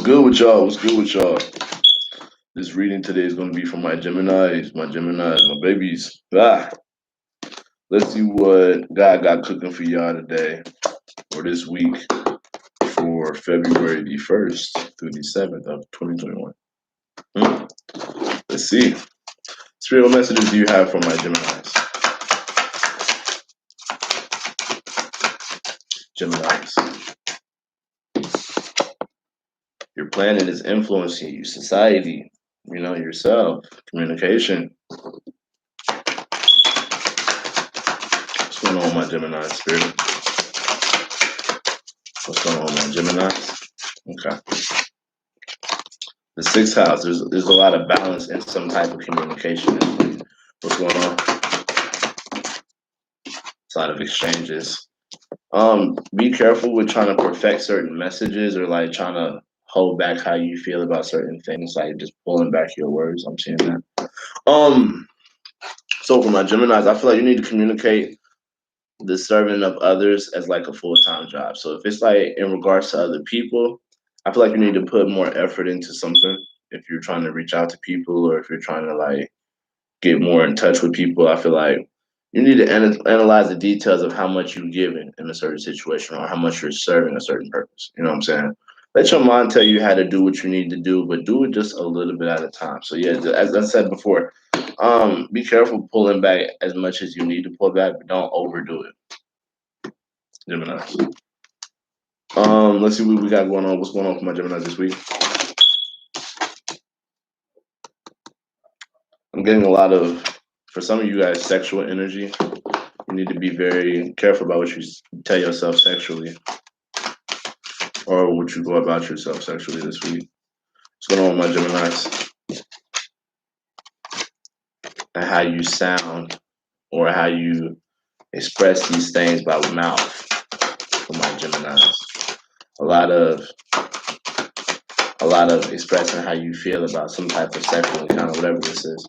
good with y'all? What's good with y'all? This reading today is going to be for my Geminis, my babies. Let's see what God got cooking for y'all today or this week for February the 1st through the 7th of 2021. Let's see. Spirit, what messages do you have for my Geminis? Geminis. Your planet is influencing you, society, yourself, communication. What's going on with my Gemini spirit? What's going on with my Gemini? Okay. The sixth house, there's a lot of balance in some type of communication. What's going on? It's a lot of exchanges. Be careful with trying to perfect certain messages or like trying to hold back how you feel about certain things, like just pulling back your words. I'm seeing that. So for my Geminis, I feel like you need to communicate the serving of others as like a full-time job. So if it's like in regards to other people, I feel like you need to put more effort into something. If you're trying to reach out to people or if you're trying to like get more in touch with people, I feel like you need to analyze the details of how much you're giving in a certain situation or how much you're serving a certain purpose. You know what I'm saying? Let your mind tell you how to do what you need to do, but do it just a little bit at a time. So yeah, as I said before, be careful pulling back as much as you need to pull back, but don't overdo it. Gemini. Let's see what we got going on. What's going on for my Gemini this week? I'm getting a lot of, for some of you guys, sexual energy. You need to be very careful about what you tell yourself sexually or what you go about yourself sexually this week. What's going on with my Geminis? And how you sound or how you express these things by mouth for my Geminis. A lot of expressing how you feel about some type of sexual encounter, whatever this is.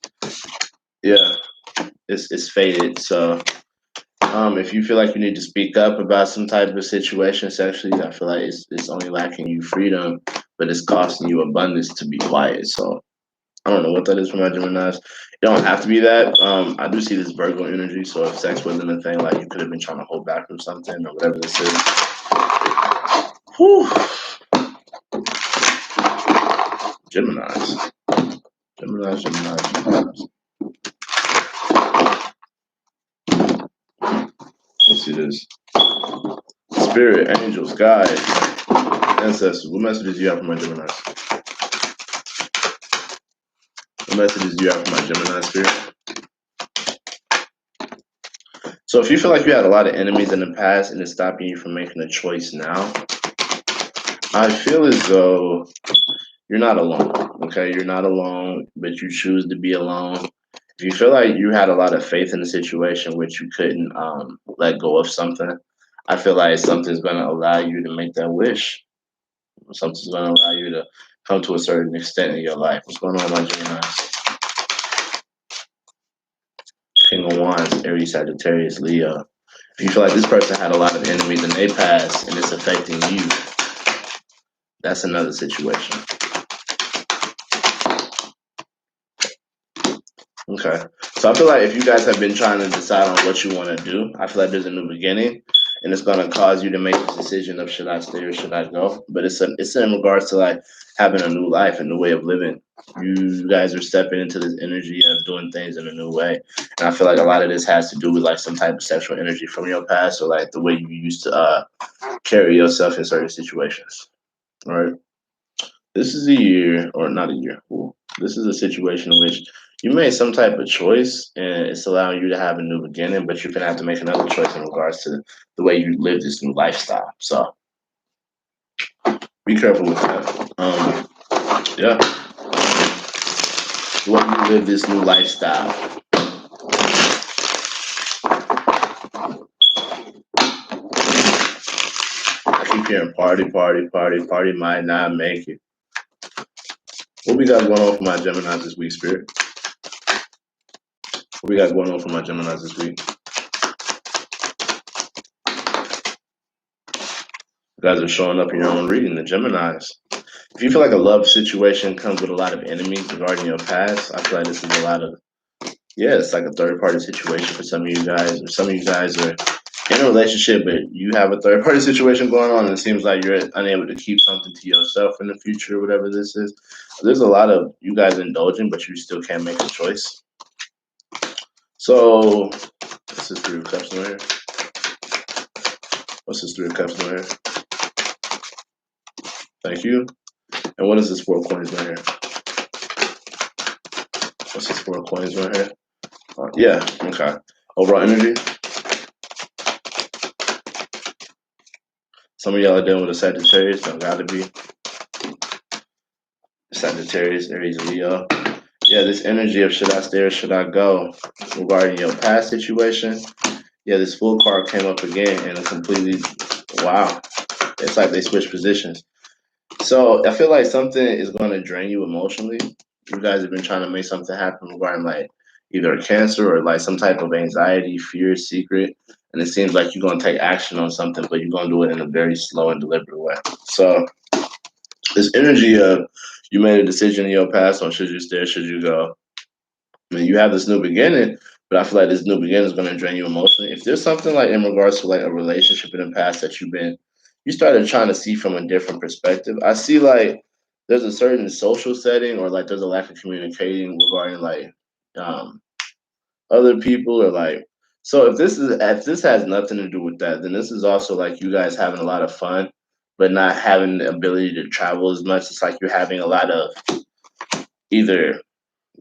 Yeah, it's faded. So if you feel like you need to speak up about some type of situation sexually, I feel like it's only lacking you freedom, but it's costing you abundance to be quiet. So I don't know what that is for my Geminis. It don't have to be that. I do see this Virgo energy. So if sex wasn't a thing, like you could have been trying to hold back from something or whatever this is. Whew. Geminis. Let's see this. Spirit, angels, guides, ancestors. What messages do you have for my Geminis? What messages do you have for my Gemini spirit? So if you feel like you had a lot of enemies in the past and it's stopping you from making a choice now, I feel as though you're not alone. Okay, you're not alone, but you choose to be alone. If you feel like you had a lot of faith in the situation which you couldn't let go of something, I feel like something's going to allow you to make that wish. Something's going to allow you to come to a certain extent in your life. What's going on, my Geminis? King of Wands, Aries, Sagittarius, Leo. If you feel like this person had a lot of enemies in their past and it's affecting you, that's another situation. Okay. So I feel like if you guys have been trying to decide on what you want to do, I feel like there's a new beginning and it's going to cause you to make this decision of should I stay or should I go? But it's in regards to like having a new life, a new way of living. You guys are stepping into this energy of doing things in a new way. And I feel like a lot of this has to do with like some type of sexual energy from your past or like the way you used to carry yourself in certain situations. All right. This is a year, or not a year. Well, this is a situation in which you made some type of choice and it's allowing you to have a new beginning, but you're going to have to make another choice in regards to the way you live this new lifestyle. So be careful with that. Yeah. The way you live this new lifestyle. I keep hearing party might not make it. What we got going on for my Geminis this week, Spirit? What we got going on for my Geminis this week? You guys are showing up in your own reading, the Geminis. If you feel like a love situation comes with a lot of enemies regarding your past, I feel like this is a lot of, yeah, it's like a third party situation for some of you guys, or some of you guys are in a relationship, but you have a third party situation going on, and it seems like you're unable to keep something to yourself in the future, whatever this is. There's a lot of you guys indulging, but you still can't make a choice. So, this is Three of Cups in here. What's this Three of Cups in here? Thank you. And what is this Four of Coins right here? What's this Four of Coins right here? Yeah, okay. Overall energy. Some of y'all are dealing with a Sagittarius, don't gotta be. Sagittarius, Aries, Leo. Yeah, this energy of should I stay or should I go regarding your past situation. Yeah, this Fool card came up again and a completely, wow. It's like they switched positions. So I feel like something is going to drain you emotionally. You guys have been trying to make something happen regarding like either a cancer or like some type of anxiety, fear, secret. And it seems like you're going to take action on something, but you're going to do it in a very slow and deliberate way. So this energy of you made a decision in your past on should you stay, should you go. I mean, you have this new beginning, but I feel like this new beginning is going to drain you emotionally. If there's something like in regards to like a relationship in the past that you started trying to see from a different perspective. I see like there's a certain social setting or like there's a lack of communicating regarding like um, other people or like. So if this has nothing to do with that, then this is also like you guys having a lot of fun, but not having the ability to travel as much. It's like you're having a lot of either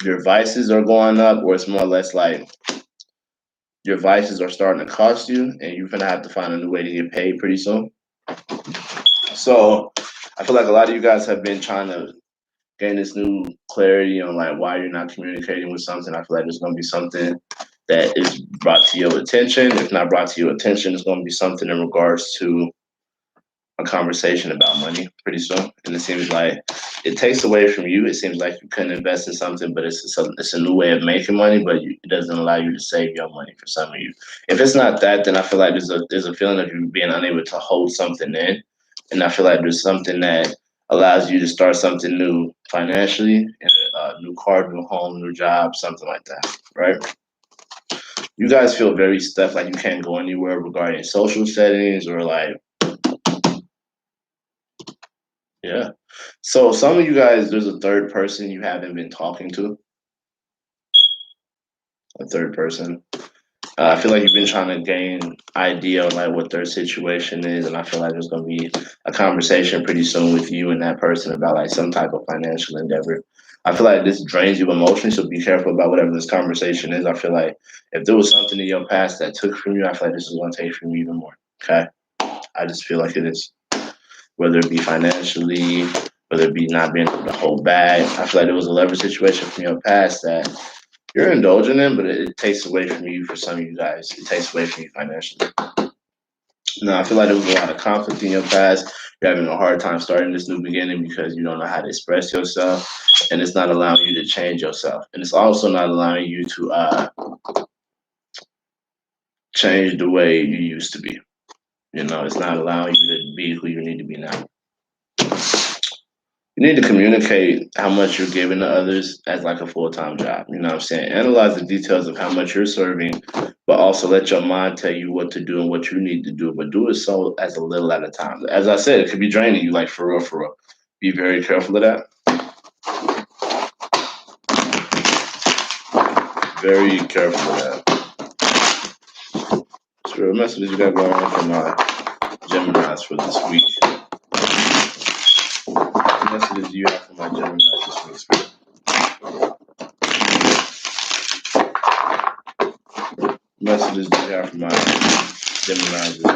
your vices are going up, or it's more or less like your vices are starting to cost you, and you're gonna have to find a new way to get paid pretty soon. So I feel like a lot of you guys have been trying to gain this new clarity on like why you're not communicating with something. I feel like there's gonna be something that is brought to your attention. If not brought to your attention, it's gonna be something in regards to a conversation about money pretty soon. And it seems like it takes away from you. It seems like you couldn't invest in something, but it's a new way of making money, but it doesn't allow you to save your money for some of you. If it's not that, then I feel like there's a feeling of you being unable to hold something in. And I feel like there's something that allows you to start something new financially, new car, new home, new job, something like that, right? You guys feel very stuck, like you can't go anywhere regarding social settings or like, yeah. So some of you guys, there's a third person you haven't been talking to, a third person. I feel like you've been trying to gain idea on like what their situation is, and I feel like there's gonna be a conversation pretty soon with you and that person about like some type of financial endeavor. I feel like this drains you emotionally, so be careful about whatever this conversation is. I feel like if there was something in your past that took from you, I feel like this is gonna take from you even more. Okay, I just feel like it is, whether it be financially, whether it be not being able to hold back. I feel like there was a leverage situation from your past that you're indulging in, but it takes away from you for some of you guys. It takes away from you financially. Now, I feel like there was a lot of conflict in your past. You're having a hard time starting this new beginning because you don't know how to express yourself, and it's not allowing you to change yourself. And it's also not allowing you to change the way you used to be. You know, it's not allowing you to be who you need to be now. You need to communicate how much you're giving to others as like a full-time job. You know what I'm saying? Analyze the details of how much you're serving, but also let your mind tell you what to do and what you need to do. But do it so as a little at a time. As I said, it could be draining you, like for real, for real. Be very careful of that. Very careful of that. So what messages you got going on for my Geminis for this week? What messages do you have for my Geminis this week, Spirit? Messages do you have for my Geminis this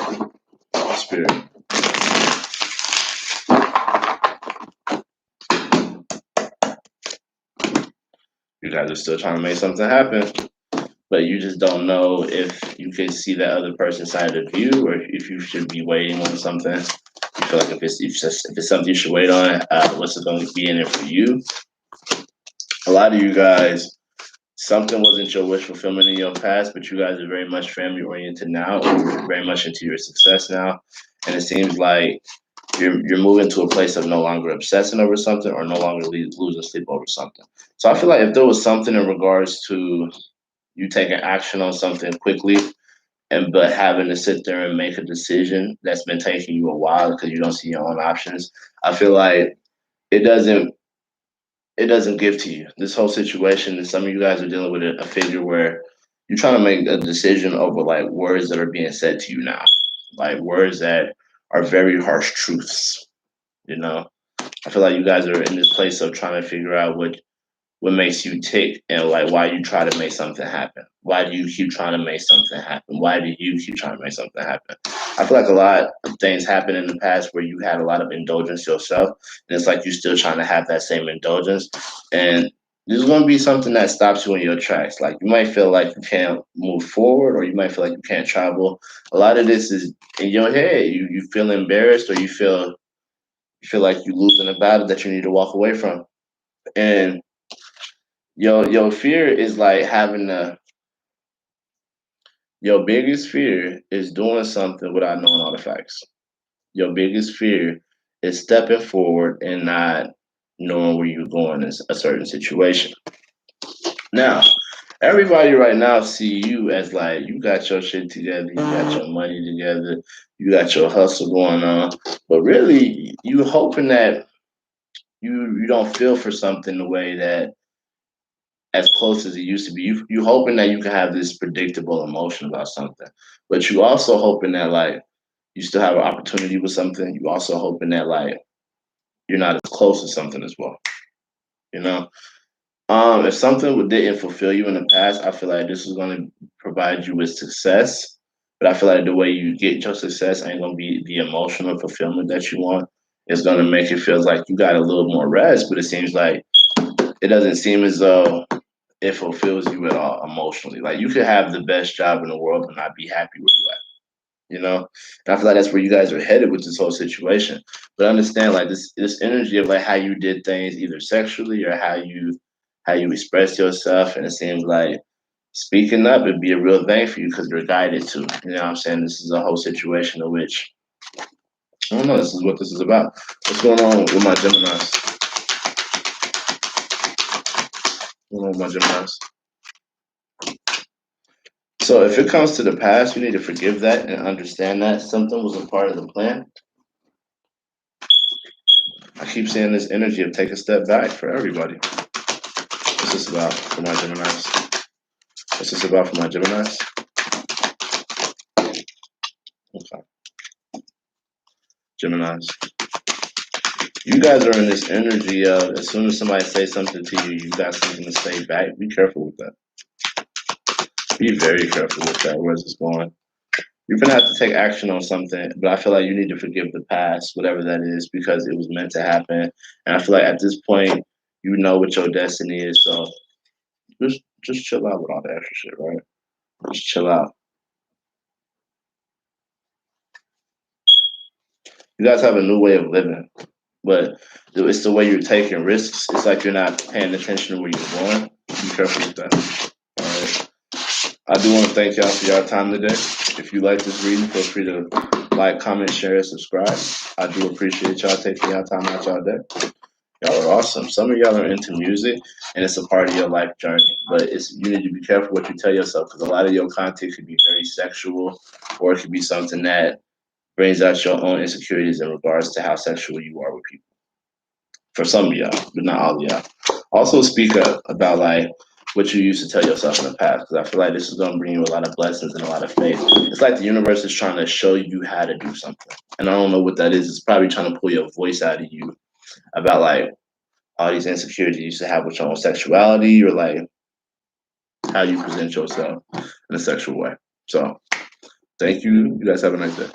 week? Spirit. You guys are still trying to make something happen, but you just don't know if you can see that other person's side of you, or if you should be waiting on something. You feel like if it's something you should wait on, what's it going to be in it for you? A lot of you guys, something wasn't your wish fulfillment in your past, but you guys are very much family oriented now, or very much into your success now, and it seems like you're moving to a place of no longer obsessing over something or no longer losing sleep over something. So I feel like if there was something in regards to you taking action on something quickly and but having to sit there and make a decision that's been taking you a while because you don't see your own options, I feel like it doesn't it doesn't give to you. This whole situation, and some of you guys are dealing with a figure where you're trying to make a decision over like words that are being said to you now, like words that are very harsh truths. You know, I feel like you guys are in this place of trying to figure out what makes you tick and like why you try to make something happen. Why do you keep trying to make something happen? Why do you keep trying to make something happen? I feel like a lot of things happen in the past where you had a lot of indulgence yourself, and it's like you're still trying to have that same indulgence. And there's going to be something that stops you in your tracks. Like you might feel like you can't move forward, or you might feel like you can't travel. A lot of this is in your head. You feel embarrassed, or you feel like you're losing a battle that you need to walk away from. And your fear is like having a your biggest fear is doing something without knowing all the facts. Your biggest fear is stepping forward and not knowing where you're going in a certain situation. Now, everybody right now see you as like you got your shit together, you got your money together, you got your hustle going on, but really you hoping that you don't feel for something the way that as close as it used to be. You hoping that you can have this predictable emotion about something, but you also hoping that like you still have an opportunity with something. You also hoping that like you're not as close to something as well. You know, if something didn't fulfill you in the past, I feel like this is going to provide you with success. But I feel like the way you get your success ain't going to be the emotional fulfillment that you want. It's going to make it feel like you got a little more rest, but it seems like it doesn't seem as though it fulfills you at all emotionally. Like you could have the best job in the world and not be happy where you at, you know? And I feel like that's where you guys are headed with this whole situation. But understand like this energy of like how you did things either sexually or how you express yourself, and it seems like speaking up would be a real thing for you because you're guided to. You know what I'm saying? This is a whole situation in which I don't know, this is what this is about. What's going on with my Geminis? What's going on with my Geminis? So if it comes to the past, you need to forgive that and understand that something was a part of the plan. I keep seeing this energy of take a step back for everybody. What's this about for my Geminis? What's this about for my Geminis? Okay, Geminis. You guys are in this energy of as soon as somebody says something to you, you got something to say back. Be careful with that. Be very careful with that. Where's this going? You're gonna have to take action on something, but I feel like you need to forgive the past, whatever that is, because it was meant to happen. And I feel like at this point, you know what your destiny is. So just chill out with all the extra shit, right? Just chill out. You guys have a new way of living, but it's the way you're taking risks. It's like you're not paying attention to where you're going. Be careful with that. All right. I do want to thank y'all for your time today. If you like this reading, feel free to like, comment, share, and subscribe. I do appreciate y'all taking y'all time out y'all day. Y'all are awesome. Some of y'all are into music, and it's a part of your life journey. But you need to be careful what you tell yourself because a lot of your content could be very sexual, or it could be something that brings out your own insecurities in regards to how sexual you are with people. For some of y'all, but not all of y'all. Also, speak up about like what you used to tell yourself in the past because I feel like this is going to bring you a lot of blessings and a lot of faith. It's like the universe is trying to show you how to do something, and I don't know what that is. It's probably trying to pull your voice out of you about like all these insecurities you used to have with your own sexuality or like how you present yourself in a sexual way. So thank you. You guys have a nice day.